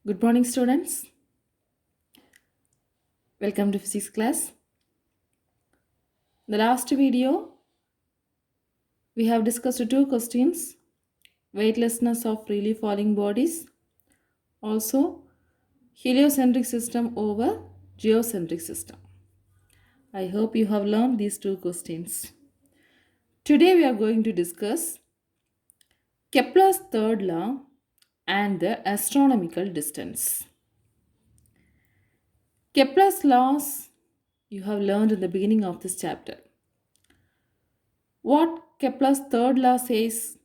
Good morning, students. Welcome to physics class. The last video, we have discussed two questions: weightlessness of freely falling bodies, also heliocentric system over geocentric system. I hope you have learned these two questions. Today, we are going to discuss Kepler's third law and the astronomical distance. Kepler's laws you have learned in the beginning of this chapter. What Kepler's third law says,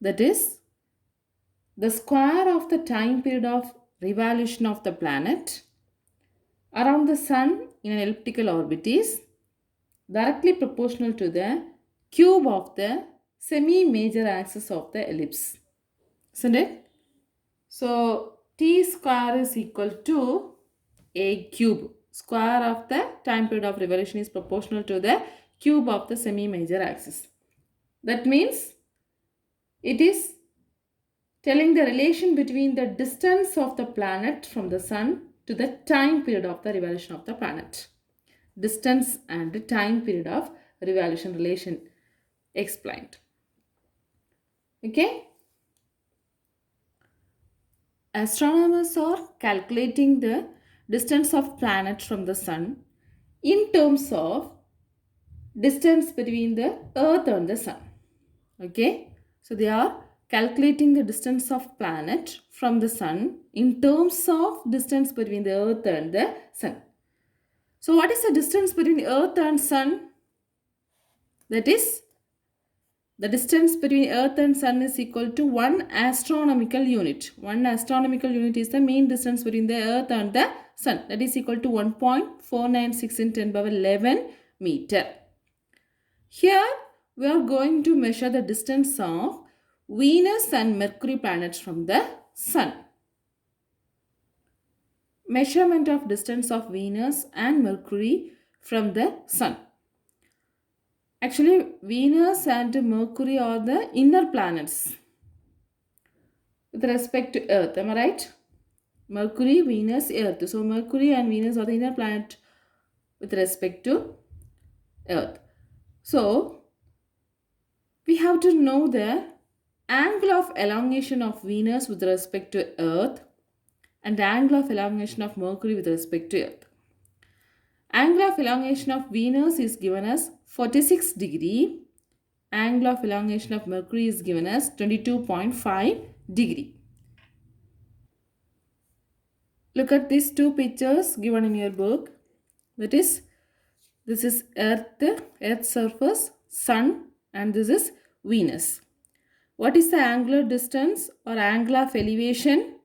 that is, the square of the time period of revolution of the planet around the sun in an elliptical orbit is directly proportional to the cube of the semi-major axis of the ellipse. Isn't it? So t square is equal to a cube. Square of the time period of revolution is proportional to the cube of the semi-major axis. That means it is telling the relation between the distance of the planet from the sun to the time period of the revolution of the planet. Distance and the time period of revolution relation explained. Okay? Astronomers are calculating the distance of planet from the sun in terms of distance between the earth and the sun. Okay? So they are calculating the distance of planet from the sun in terms of distance between the earth and the sun. So what is the distance between the earth and sun? That is, the distance between earth and sun is equal to 1 astronomical unit. 1 astronomical unit is the mean distance between the earth and the sun. That is equal to 1.496 in 10 power 11 meter. Here we are going to measure the distance of Venus and Mercury planets from the sun. Measurement of distance of Venus and Mercury from the sun. Actually, Venus and Mercury are the inner planets with respect to Earth. Am I right? Mercury, Venus, Earth. So Mercury and Venus are the inner planet with respect to Earth. So we have to know the angle of elongation of Venus with respect to Earth and the angle of elongation of Mercury with respect to Earth. Angle of elongation of Venus is given as 46 degree. Angle of elongation of Mercury is given as 22.5 degree. Look at these two pictures given in your book. That is, this is Earth surface, Sun, and this is Venus. What is the angular distance or angle of elevation?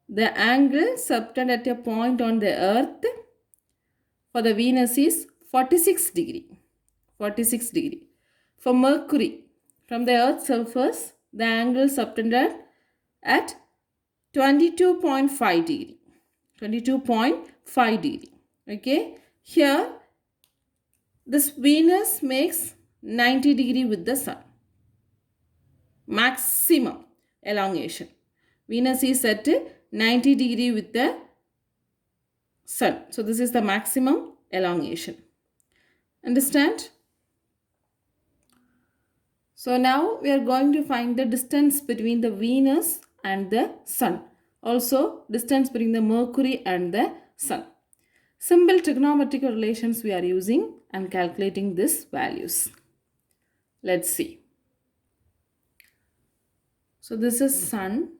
The angle subtended at a point on the Earth for the Venus is 46 degree. 46 degree. For Mercury, from the Earth's surface, the angle subtended at 22.5 degree. 22.5 degree. Okay. Here, this Venus makes 90 degree with the Sun. Maximum elongation. Venus is at 90 degree with the Sun. So this is the maximum elongation. Understand? So now we are going to find the distance between the Venus and the Sun. Also distance between the Mercury and the Sun. Simple trigonometric relations we are using and calculating these values. Let's see. So this is Sun.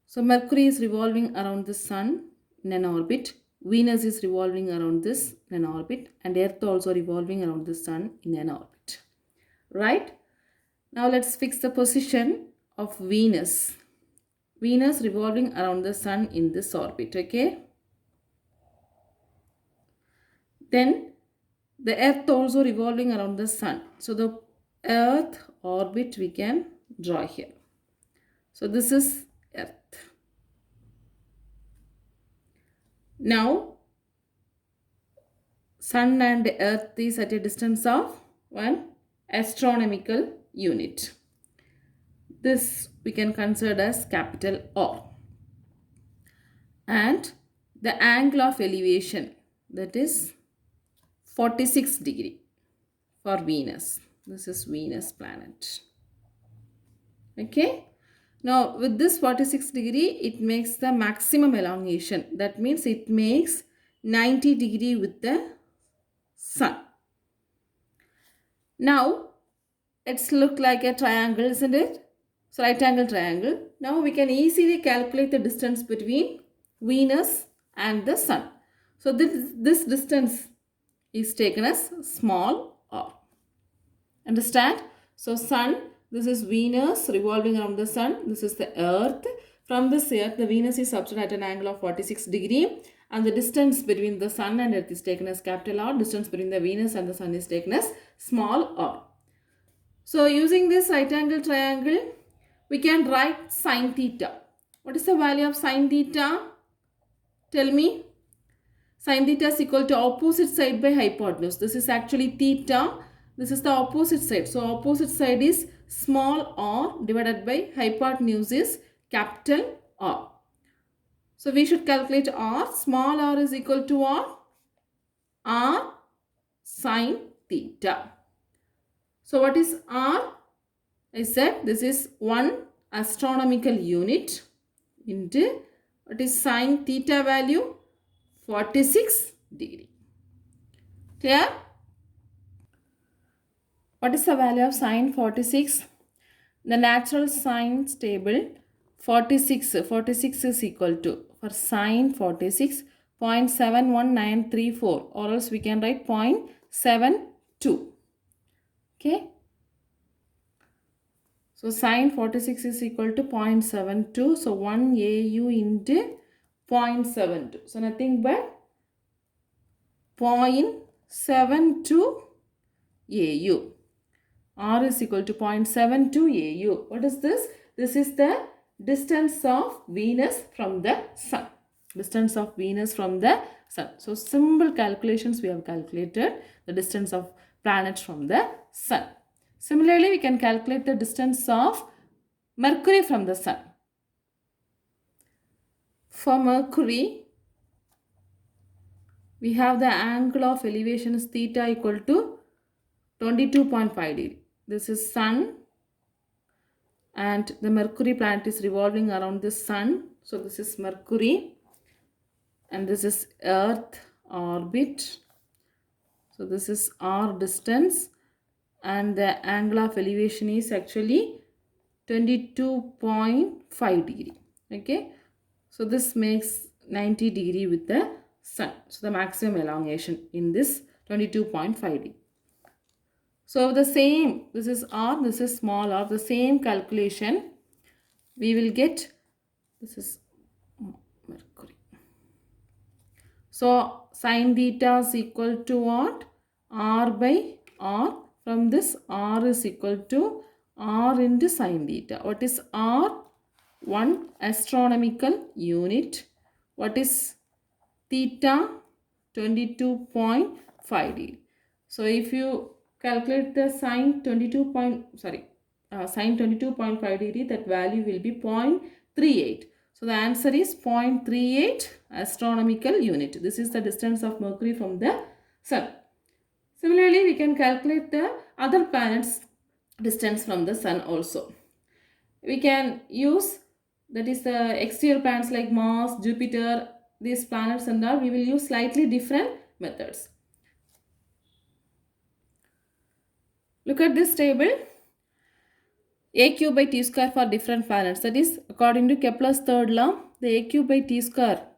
So Mercury is revolving around the Sun in an orbit. Venus is revolving around this in an orbit, and Earth also revolving around the Sun in an orbit. Right? Now let's fix the position of Venus. Venus revolving around the Sun in this orbit. Okay? Then the Earth also revolving around the Sun. So the Earth orbit we can draw here. So this is Earth. Now, Sun and Earth is at a distance of 1 astronomical unit. This we can consider as capital R. And the angle of elevation, that is 46 degree for Venus. This is Venus planet. Okay. Now with this 46 degree, it makes the maximum elongation. That means it makes 90 degree with the sun. Now it's look like a triangle, isn't it? So right angle triangle. Now we can easily calculate the distance between Venus and the sun. So this distance is taken as small r. Understand? So sun, this is Venus revolving around the sun. This is the earth. From this earth, the Venus is subtended at an angle of 46 degree. And the distance between the sun and earth is taken as capital R. Distance between the Venus and the sun is taken as small r. So using this right angle triangle, we can write sine theta. What is the value of sine theta? Tell me. Sine theta is equal to opposite side by hypotenuse. This is actually theta. This is the opposite side. So opposite side is small r divided by hypotenuse is capital R. So we should calculate r. Small r is equal to r? R sine theta. So what is r? I said this is 1 astronomical unit into what is sine theta value? 46 degree. Clear? What is the value of sine 46? The natural sine table 46 is equal to, for sine 46, 0.71934, or else we can write 0.72. Okay. So sine 46 is equal to 0.72. So 1 AU into 0.72. So nothing but 0.72 AU. R is equal to 0.72 AU. What is this? This is the distance of Venus from the sun. Distance of Venus from the sun. So simple calculations we have calculated the distance of planets from the sun. Similarly, we can calculate the distance of Mercury from the sun. For Mercury, we have the angle of elevation is theta equal to 22.5 degree. This is sun and the Mercury planet is revolving around the sun. So this is Mercury and this is Earth orbit. So this is our distance and the angle of elevation is actually 22.5 degree. Okay. So this makes 90 degree with the sun. So the maximum elongation in this 22.5 degree. So the same, this is r, this is small r, the same calculation we will get. This is Mercury. So sine theta is equal to what? R by r. From this r is equal to r into sine theta. What is r? 1 astronomical unit. What is theta? 22.5 degree. So if you calculate the sine 22.5 degree, that value will be 0.38. So the answer is 0.38 astronomical unit. This is the distance of Mercury from the sun. Similarly, we can calculate the other planets' distance from the sun also. We can use, that is the exterior planets like Mars, Jupiter, these planets and all, we will use slightly different methods. Look at this table. A cube by T square for different planets. That is, according to Kepler's third law, the A cube by T square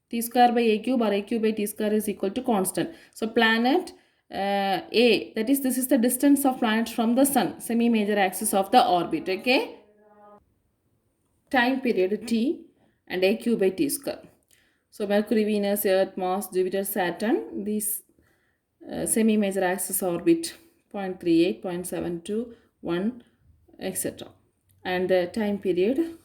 by A cube or A cube by T square is equal to constant. So planet A, that is, this is the distance of planets from the sun, semi-major axis of the orbit. Okay. Time period T and A cube by T square. So Mercury, Venus, Earth, Mars, Jupiter, Saturn, these semi-major axis orbit 0.38, 0.72, 1, etc. And the time period,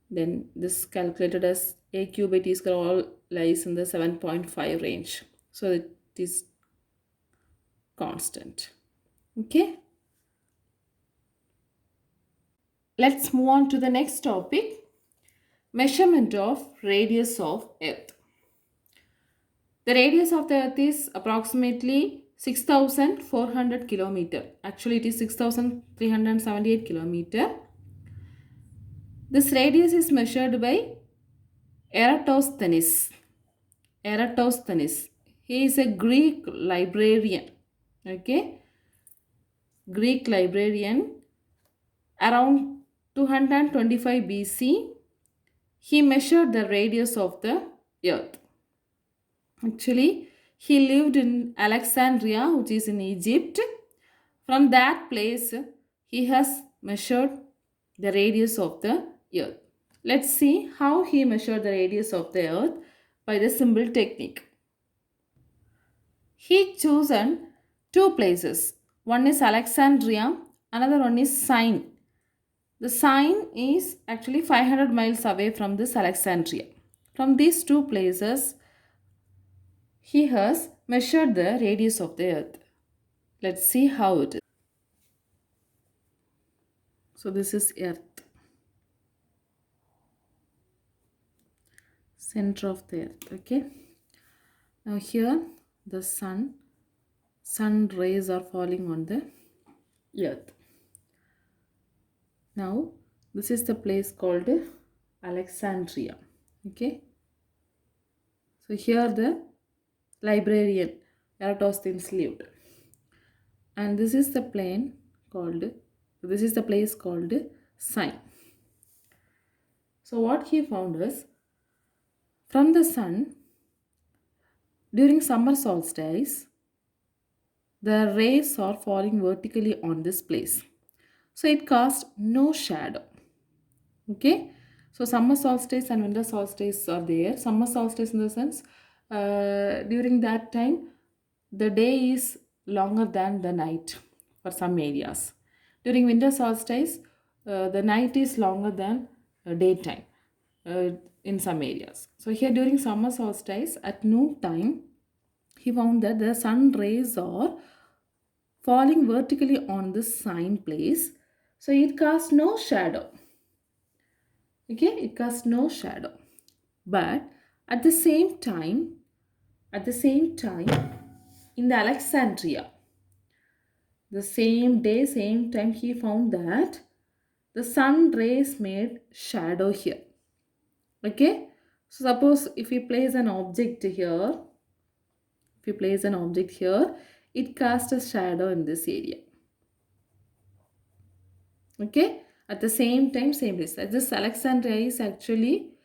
then this calculated as A cube by T square all lies in the 7.5 range. So it is constant. Okay. Let's move on to the next topic, measurement of radius of Earth. The radius of the Earth is approximately 6,400 kilometer. Actually, it is 6,378 kilometer. This radius is measured by Eratosthenes. Eratosthenes. He is a Greek librarian. Okay, Greek librarian around 225 BC. He measured the radius of the Earth. Actually, he lived in Alexandria, which is in Egypt. From that place, he has measured the radius of the Earth. Let's see how he measured the radius of the Earth by the simple technique. He chosen two places. One is Alexandria, another one is Syene. The Syene is actually 500 miles away from this Alexandria. From these two places, he has measured the radius of the Earth. Let's see how it is. So this is Earth, center of the Earth. Okay. Now here the sun rays are falling on the Earth. Now this is the place called Alexandria. Okay. So here the librarian Eratosthenes lived, and this is the place called Syene. So what he found is, from the sun during summer solstice, the rays are falling vertically on this place. So it casts no shadow. Okay. So summer solstice and winter solstice are there. Summer solstice in the sense, during that time, the day is longer than the night for some areas. During winter solstice, the night is longer than daytime uh, in some areas. So here during summer solstice at noon time, he found that the sun rays are falling vertically on this Syene place. So it casts no shadow. Okay, it casts no shadow. But at the same time, in the Alexandria, the same day, same time, he found that the sun rays made shadow here. Okay, so suppose if we place an object here, it casts a shadow in this area. Okay, at the same time, same place. This Alexandria is actually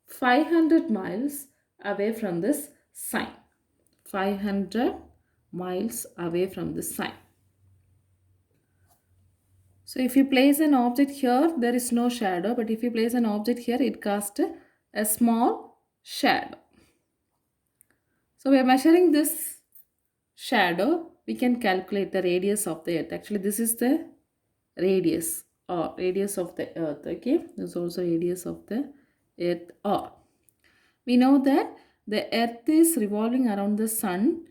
500 miles away from this Syene. 500 miles away from the Syene. So if you place an object here, there is no shadow, but if you place an object here, it casts a small shadow. So we are measuring this shadow, we can calculate the radius of the Earth. Actually, this is the radius or radius of the Earth. Okay, this is also radius of the Earth. Or we know that the Earth is revolving around the Sun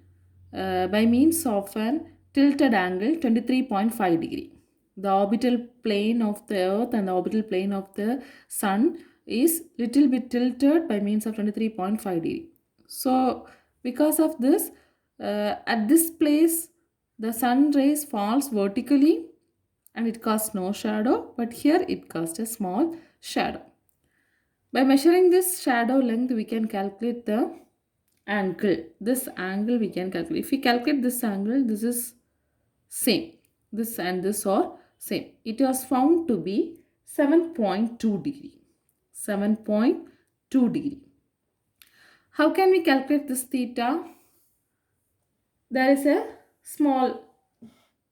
by means of an tilted angle 23.5 degree. The orbital plane of the Earth and the orbital plane of the Sun is little bit tilted by means of 23.5 degree. So because of this, at this place the sun rays falls vertically and it casts no shadow, but here it casts a small shadow. By measuring this shadow length, we can calculate the angle. This angle we can calculate. If we calculate this angle, this is same. This and this are same. It was found to be 7.2 degree. 7.2 degree. How can we calculate this theta? There is a small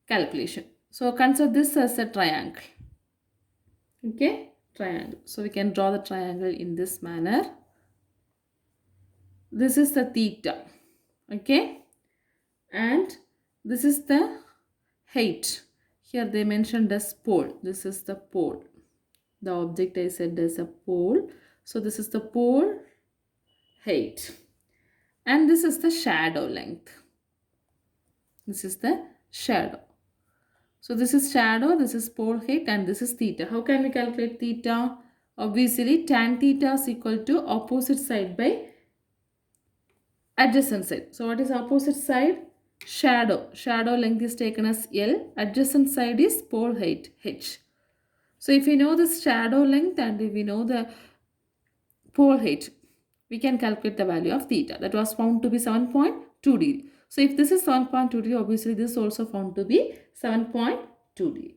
calculation. So consider this as a triangle. Okay, triangle. So we can draw the triangle in this manner. This is the theta. Okay, and this is the height. Here they mentioned as pole. This is the pole. The object I said is a pole. So this is the pole height. And this is the shadow length. This is the shadow. So this is shadow, this is pole height, and this is theta. How can we calculate theta? Obviously, tan theta is equal to opposite side by adjacent side. So what is opposite side? Shadow. Shadow length is taken as L. Adjacent side is pole height H. So if we know this shadow length and if we know the pole height, we can calculate the value of theta. That was found to be 7.2 degree. So if this is 7.2 degree, obviously this is also found to be 7.2 degree.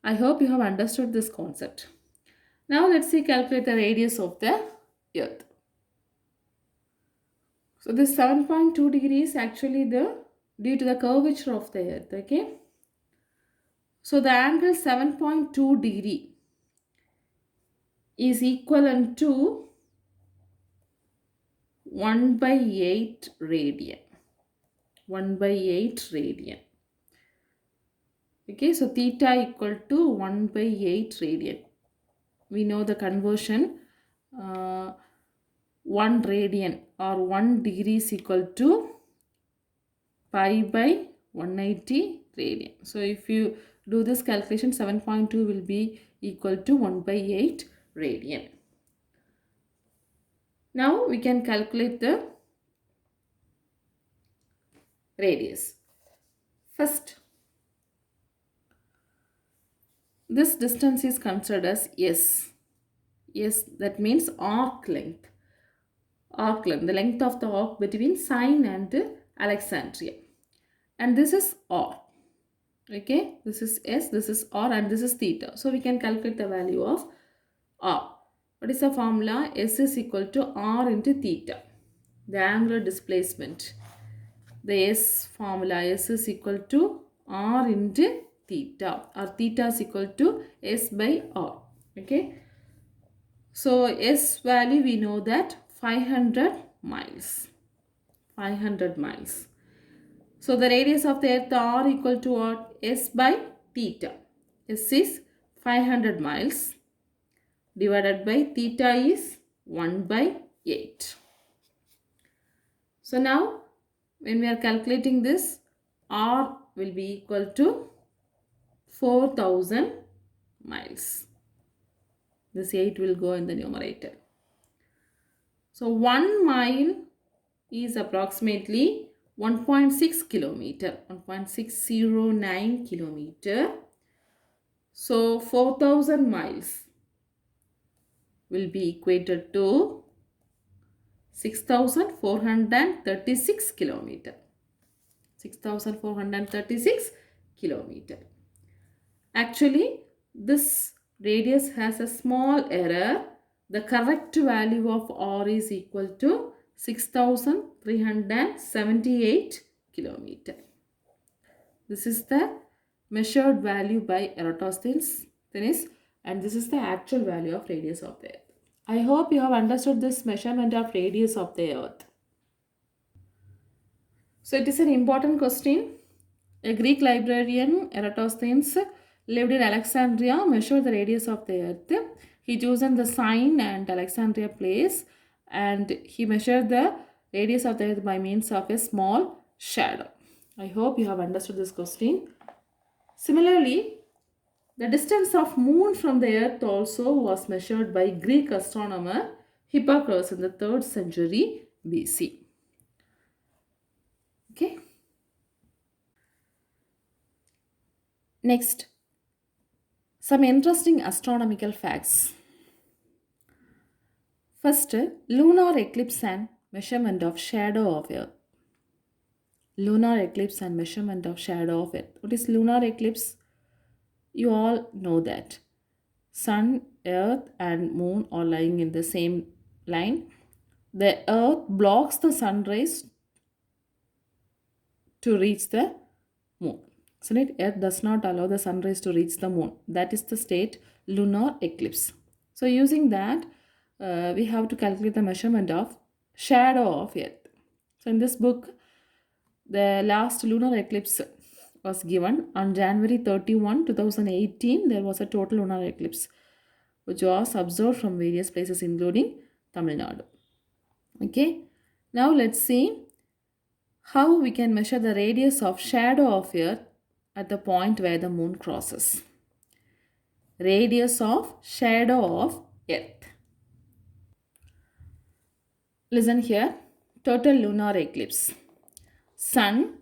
I hope you have understood this concept. Now let's see calculate the radius of the earth. So this 7.2 degrees actually the due to the curvature of the earth. Okay. So the angle 7.2 degree is equivalent to 1 by 8 radian. 1 by 8 radian. Okay, so theta equal to 1 by 8 radian. We know the conversion. 1 radian or 1 degree is equal to pi by 180 radian. So if you do this calculation, 7.2 will be equal to 1 by 8 radian. Now we can calculate the radius. First, this distance is considered as S. S, that means arc length. Arc length, the length of the arc between Sine and Alexandria. And this is R. Okay, this is S, this is R, and this is theta. So we can calculate the value of R. What is the formula? S is equal to R into theta, the angular displacement. The S formula, S is equal to R into theta, or theta is equal to S by R. Okay. So S value we know that 500 miles. 500 miles. So the radius of the earth R equal to what? S by theta. S is 500 miles divided by theta is 1 by 8. So now when we are calculating this, R will be equal to 4000 miles. This 8 will go in the numerator. So 1 mile is approximately 1.6 kilometer, 1.609 kilometer. So 4000 miles will be equated to 6436 kilometer. 6436 kilometer. Actually, this radius has a small error. The correct value of R is equal to 6378 kilometer. This is the measured value by Eratosthenes, and this is the actual value of radius of the earth. I hope you have understood this measurement of radius of the earth. So it is an important question. A Greek librarian, Eratosthenes, lived in Alexandria, measured the radius of the earth. He chosen the sign and Alexandria place, and he measured the radius of the earth by means of a small shadow. I hope you have understood this question. Similarly, the distance of moon from the earth also was measured by Greek astronomer Hippocrates in the 3rd century BC. Okay. Next, some interesting astronomical facts. First, lunar eclipse and measurement of shadow of Earth. Lunar eclipse and measurement of shadow of Earth. What is lunar eclipse? You all know that. Sun, Earth and Moon are lying in the same line. The Earth blocks the sun rays to reach the Moon. So Earth does not allow the sun rays to reach the Moon. That is the state lunar eclipse. So using that, we have to calculate the measurement of shadow of Earth. So in this book, the last lunar eclipse was given on January 31, 2018. There was a total lunar eclipse which was observed from various places including Tamil Nadu. Okay, now let's see how we can measure the radius of shadow of Earth at the point where the moon crosses. Radius of shadow of Earth. Listen here. Total lunar eclipse. Sun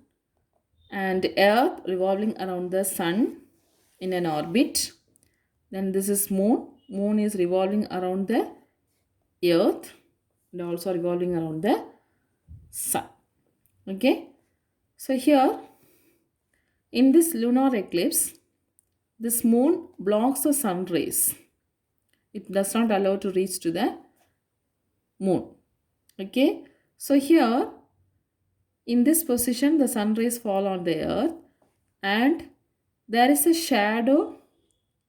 and Earth revolving around the Sun in an orbit. Then this is Moon. Moon is revolving around the Earth and also revolving around the Sun. Okay. So here in this lunar eclipse, this moon blocks the sun rays. It does not allow to reach to the moon. Okay. So here in this position, the sun rays fall on the earth and there is a shadow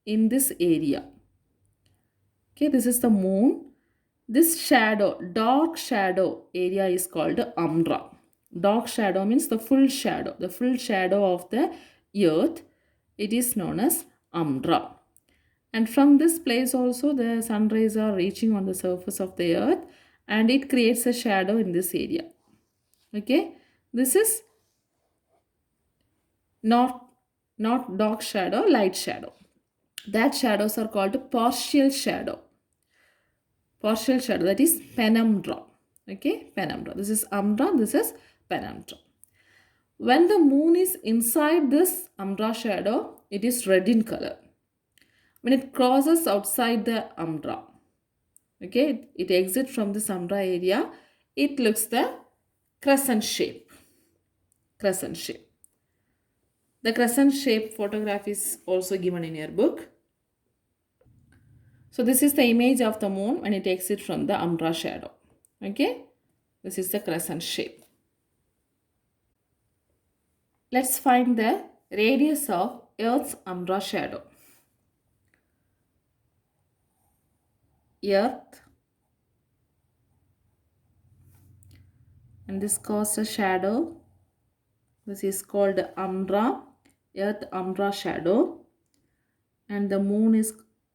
in this area. Okay, this is the moon. This shadow, dark shadow area is called Umbra. Dark shadow means the full shadow of the earth. It is known as Umbra. And from this place also the sun rays are reaching on the surface of the earth and it creates a shadow in this area. Okay, this is not dark shadow, light shadow. That shadows are called partial shadow. Partial shadow, that is penumbra. Okay, penumbra. This is umbra, this is penumbra. When the moon is inside this umbra shadow, it is red in color. When it crosses outside the umbra, okay, it exits from this umbra area, it looks the crescent shape. Crescent shape. The crescent shape photograph is also given in your book. So this is the image of the moon when it exits from the umbra shadow. Okay, this is the crescent shape. Let's find the radius of Earth's umbra shadow. Earth, and this causes a shadow. This is called umbra, Earth umbra shadow, and the moon is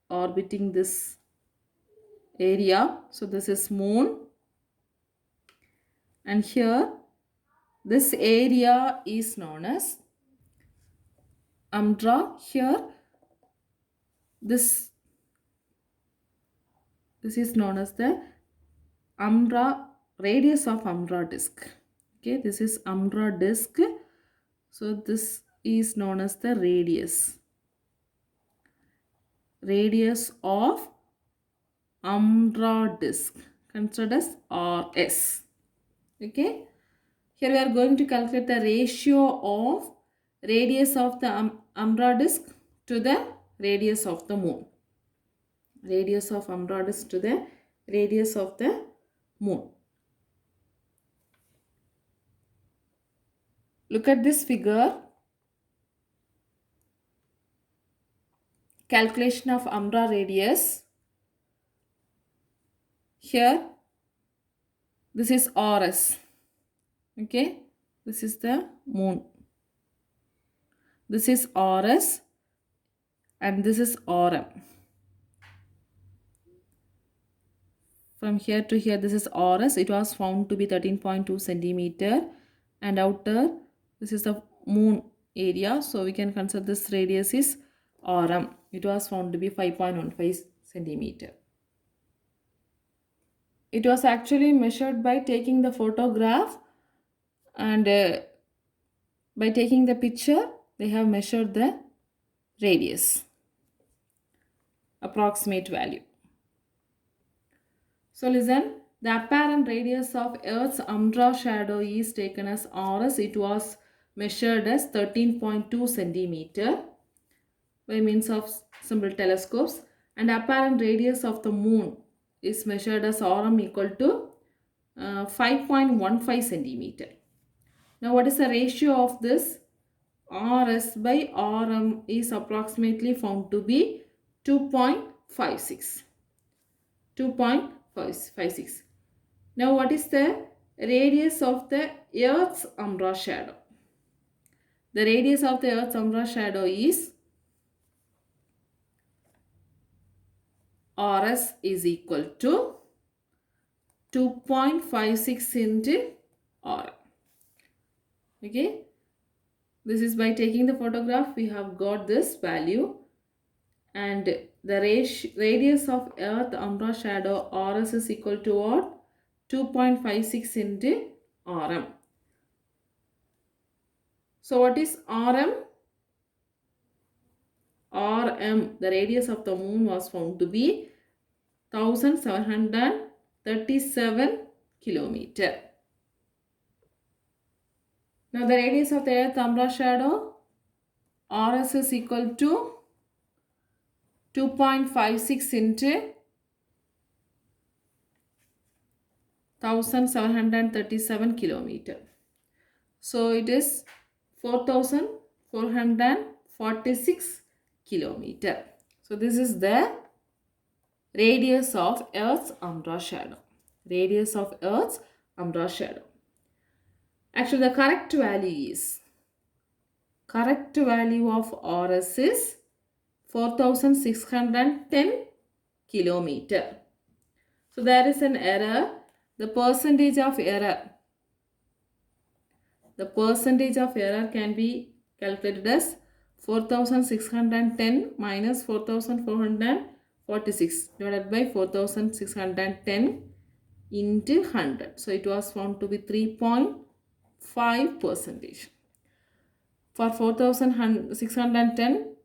orbiting this area. So this is moon, and here this area is known as umbra. Here this is known as the umbra, radius of umbra disk. Okay, this is umbra disk. So this is known as the radius of umbra disk, considered as RS. Okay, here we are going to calculate the ratio of radius of the umbra disk to the radius of the moon. Radius of umbra disk to the radius of the moon. Look at this figure. Calculation of umbra radius. Here this is RS. Okay, this is the moon. This is RS and this is RM. From here to here, this is RS. It was found to be 13.2 centimeter, and outer this is the moon area. So we can consider this radius is RM. It was found to be 5.15 centimeter. It was actually measured by taking the photograph and by taking the picture, they have measured the radius, approximate value. So listen, the apparent radius of Earth's umbra shadow is taken as RS. It was measured as 13.2 centimeter by means of simple telescopes, and apparent radius of the moon is measured as RM equal to 5.15 centimeter. Now what is the ratio of this? RS by RM is approximately found to be 2.56. 2.56. Now what is the radius of the Earth's umbra shadow? The radius of the Earth's umbra shadow is RS is equal to 2.56 into RM. Okay. This is by taking the photograph we have got this value, and the radius of Earth Umbra shadow RS is equal to what? 2.56 into RM. So what is RM? RM, the radius of the moon was found to be 1737 kilometer. Now the radius of the Earth Umbra shadow RS is equal to 2.56 into 1737 kilometer. So it is 4446 kilometer. So this is the radius of Earth's umbra shadow. Radius of Earth's umbra shadow. Actually, the correct value of RS is 4610 kilometer. So there is an error. The percentage of error can be calculated as 4610 minus 4446 divided by 4610 into 100. So it was found to be 3.5 percentage. For 4610,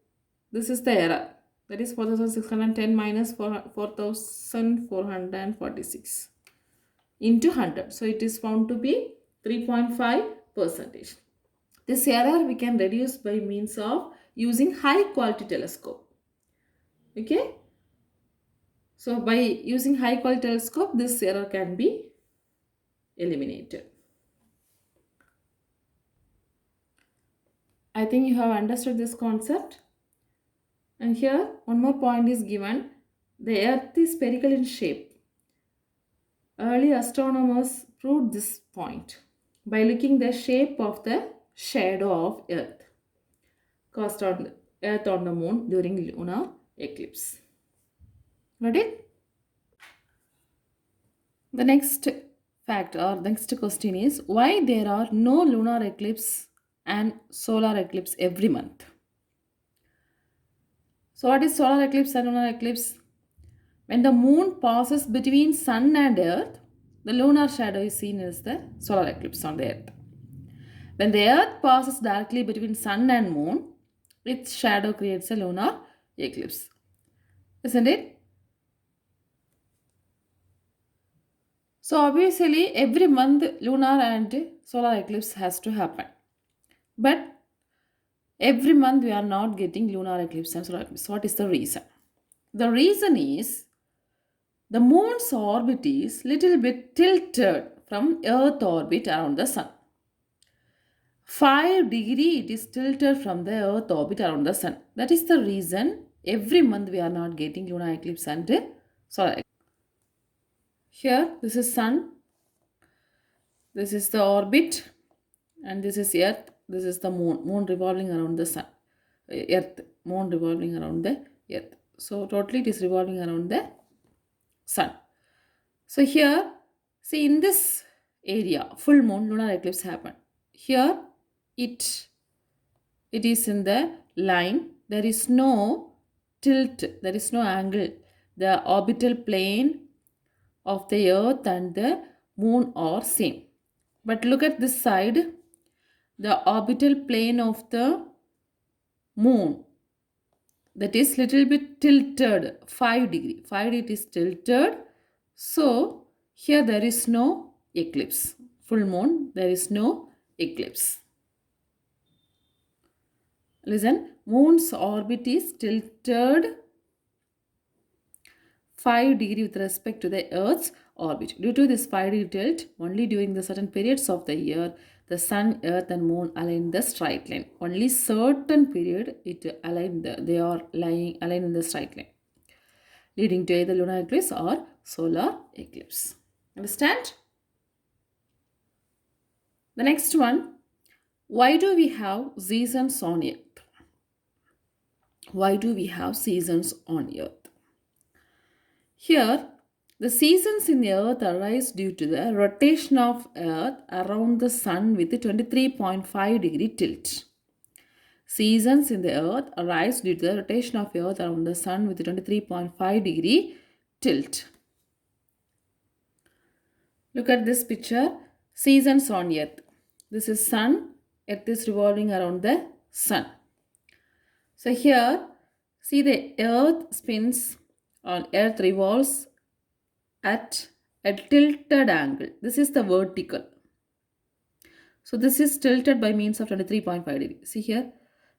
this is the error. That is 4610 minus 4446 into 100. So it is found to be 3.5 percentage. This error we can reduce by means of using high quality telescope. Okay. So by using high quality telescope, this error can be eliminated. I think you have understood this concept. And here one more point is given. The Earth is spherical in shape. Early astronomers proved this point by looking the shape of the shadow of Earth cast on Earth on the moon during lunar eclipse. Got it? The next fact or next question is why there are no lunar eclipse and solar eclipse every month? So what is solar eclipse and lunar eclipse? When the moon passes between sun and earth, the lunar shadow is seen as the solar eclipse on the earth. When the earth passes directly between sun and moon, its shadow creates a lunar eclipse. Isn't it? So obviously every month lunar and solar eclipse has to happen. But every month we are not getting lunar eclipse and solar eclipse. What is the reason? The reason is the moon's orbit is little bit tilted from earth orbit around the sun. 5 degree it is tilted from the earth orbit around the sun. That is the reason every month we are not getting lunar eclipse and solar eclipse. Here this is sun, this is the orbit, and this is earth, this is the moon revolving around the sun, moon revolving around the earth. So totally it is revolving around the sun. So here, see in this area, full moon, lunar eclipse happened. Here it is in the line, there is no tilt, there is no angle. The orbital plane of the earth and the moon are same. But look at this side, the orbital plane of the moon, that is little bit tilted, 5 degree. 5 it is tilted. So here there is no eclipse. Full moon, there is no eclipse. Listen, moon's orbit is tilted 5 degree with respect to the earth's orbit. Due to this 5 degree tilt, only during the certain periods of the year, the sun, earth and moon align the straight line. Only certain period they are aligned in the straight line, leading to either lunar eclipse or solar eclipse. Understand? The next one, why do we have seasons on earth? Why do we have seasons on earth? Here, the seasons in the earth arise due to the rotation of earth around the sun with a 23.5 degree tilt. Seasons in the Earth arise due to the rotation of the Earth around the Sun with a 23.5-degree tilt. Look at this picture. Seasons on Earth. This is Sun. Earth is revolving around the Sun. So here, see the Earth spins or Earth revolves at a tilted angle. This is the vertical. So this is tilted by means of 23.5 degree. See here.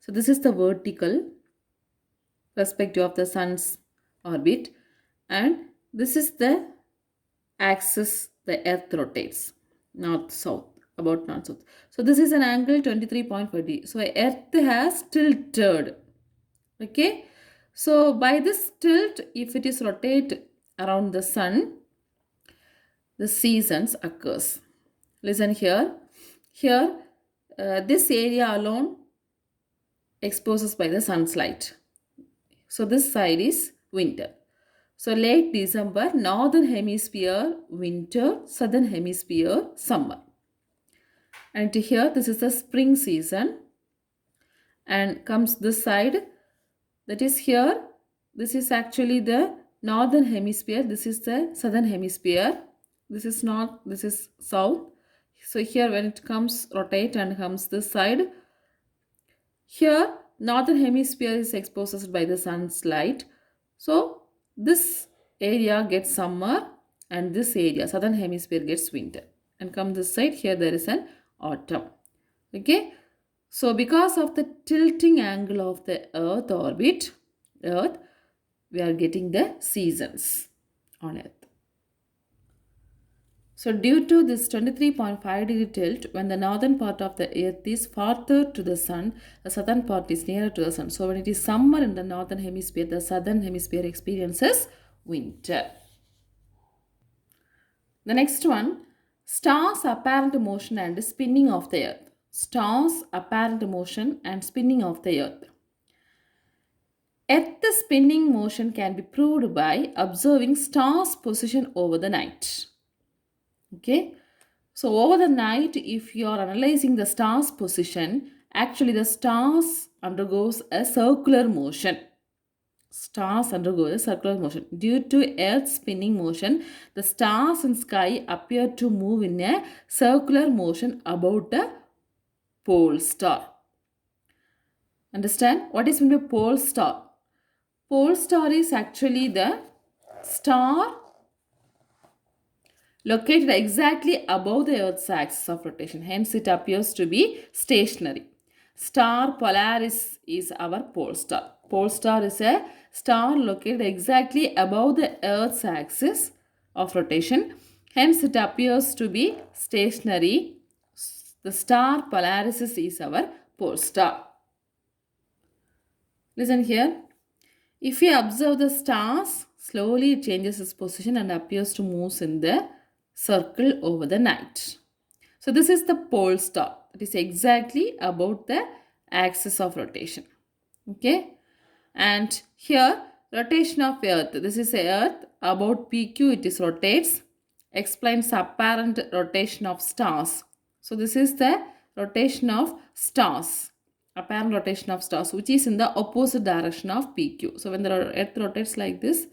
So this is the vertical perspective of the Sun's orbit, and this is the axis the Earth rotates, north south, about north south. So this is an angle 23.5 degree. So Earth has tilted. Okay. So by this tilt, if it is rotate around the Sun, the seasons occurs. Listen here. Here, this area alone exposes by the sun's light. So this side is winter. So late December, northern hemisphere winter, southern hemisphere summer. And here this is the spring season, and comes this side, that is here, this is actually the northern hemisphere, this is the southern hemisphere, this is north, this is south. So here when it comes rotate and comes this side, here northern hemisphere is exposed by the sun's light. So this area gets summer and this area southern hemisphere gets winter, and come this side, here there is an autumn. Okay. So because of the tilting angle of the Earth orbit, we are getting the seasons on Earth. So due to this 23.5 degree tilt, when the northern part of the Earth is farther to the Sun, the southern part is nearer to the Sun. So when it is summer in the northern hemisphere, the southern hemisphere experiences winter. The next one, stars' apparent motion and spinning of the Earth. Stars' apparent motion and spinning of the Earth. Earth's spinning motion can be proved by observing stars' position over the night. Okay, so over the night, if you are analyzing the star's position, actually the stars undergoes a circular motion. Stars undergo a circular motion. Due to Earth's spinning motion, the stars in sky appear to move in a circular motion about a pole star. Understand? What is meant by pole star? Pole star is actually the star located exactly above the Earth's axis of rotation. Hence, it appears to be stationary. Star Polaris is our pole star. Pole star is a star located exactly above the Earth's axis of rotation. Hence, it appears to be stationary. The star Polaris is our pole star. Listen here. If we observe the stars, slowly it changes its position and appears to move in the circle over the night. So this is the pole star. It is exactly about the axis of rotation. Okay. And here, rotation of Earth. This is Earth. About PQ, it is rotates. Explains apparent rotation of stars. So this is the rotation of stars. Apparent rotation of stars, which is in the opposite direction of PQ. So when the Earth rotates like this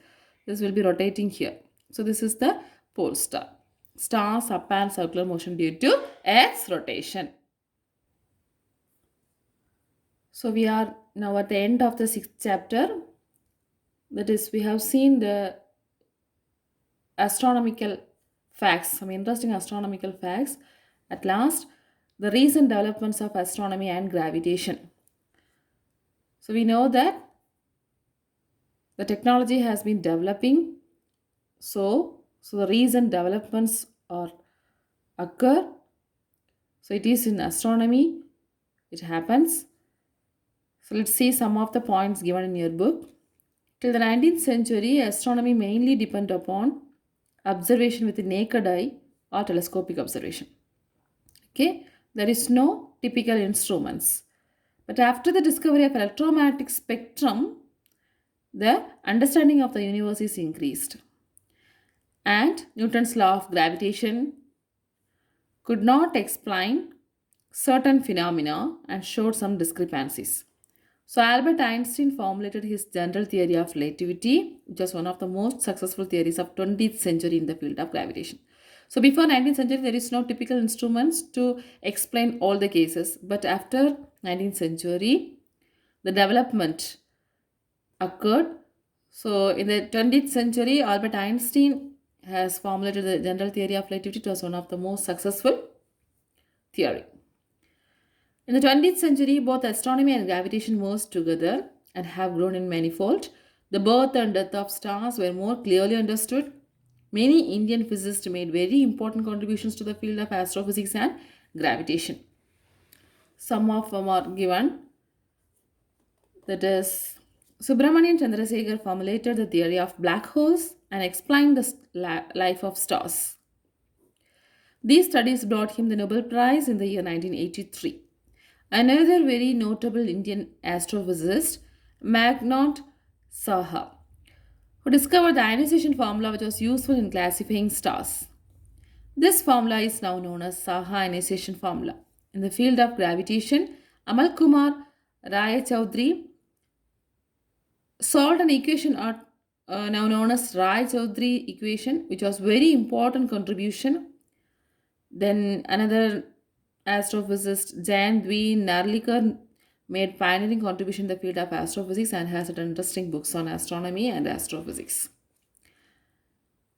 will be rotating here. So this is the pole star. Stars apparent circular motion due to Earth's rotation. So we are now at the end of the 6th chapter. That is, we have seen the astronomical facts, some interesting astronomical facts. At last, the recent developments of astronomy and gravitation. So we know that the technology has been developing. So the recent developments occur. So it is in astronomy. It happens. So let's see some of the points given in your book. Till the 19th century, astronomy mainly depended upon observation with the naked eye or telescopic observation. Okay, there is no typical instruments. But after the discovery of electromagnetic spectrum, the understanding of the universe is increased. And Newton's law of gravitation could not explain certain phenomena and showed some discrepancies. So Albert Einstein formulated his general theory of relativity, which was one of the most successful theories of 20th century in the field of gravitation. So before 19th century, there is no typical instruments to explain all the cases. But after 19th century, the development occurred. So in the 20th century, Albert Einstein has formulated the general theory of relativity. It was one of the most successful theory. In the 20th century, both astronomy and gravitation merged together and have grown in manifold. The birth and death of stars were more clearly understood. Many Indian physicists made very important contributions to the field of astrophysics and gravitation. Some of them are given. That is, Subramanian Chandrasekhar formulated the theory of black holes and explained the life of stars. These studies brought him the Nobel Prize in the year 1983. Another very notable Indian astrophysicist, Magnath Saha, who discovered the ionization formula which was useful in classifying stars. This formula is now known as Saha ionization formula. In the field of gravitation, Amal Kumar Raychaudhuri solved an equation now known as Raychaudhuri equation, which was very important contribution. Then another astrophysicist, Jan Dvi Narlikar, made pioneering contribution in the field of astrophysics and has written interesting books on astronomy and astrophysics.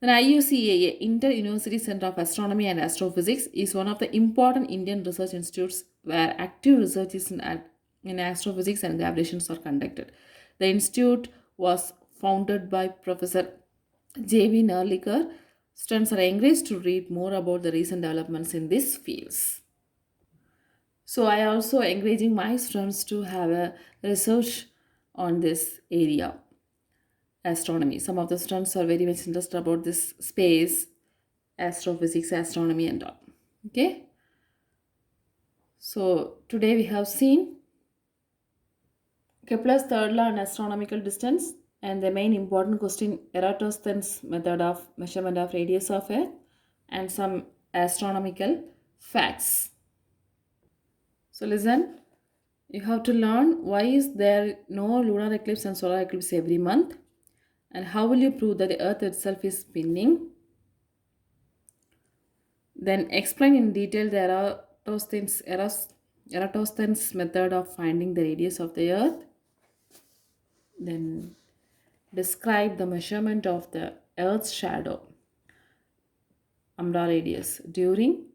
Then IUCAA, Inter-University Center of Astronomy and Astrophysics, is one of the important Indian research institutes where active research in astrophysics and gravitations are conducted. The institute was founded by Professor J.V. Narlikar. Students are encouraged to read more about the recent developments in these fields. So I also encouraging my students to have a research on this area, astronomy. Some of the students are very much interested about this space, astrophysics, astronomy, and all. Okay. So today we have seen Kepler's third law and astronomical distance, and the main important question Eratosthenes' method of measurement of radius of Earth, and some astronomical facts. So listen, you have to learn why is there no lunar eclipse and solar eclipse every month, and how will you prove that the Earth itself is spinning. Then explain in detail the Eratosthenes' method of finding the radius of the Earth. Then describe the measurement of the Earth's shadow, Umbra radius, during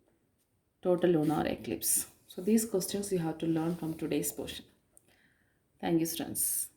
total lunar eclipse. So these questions you have to learn from today's portion. Thank you, students.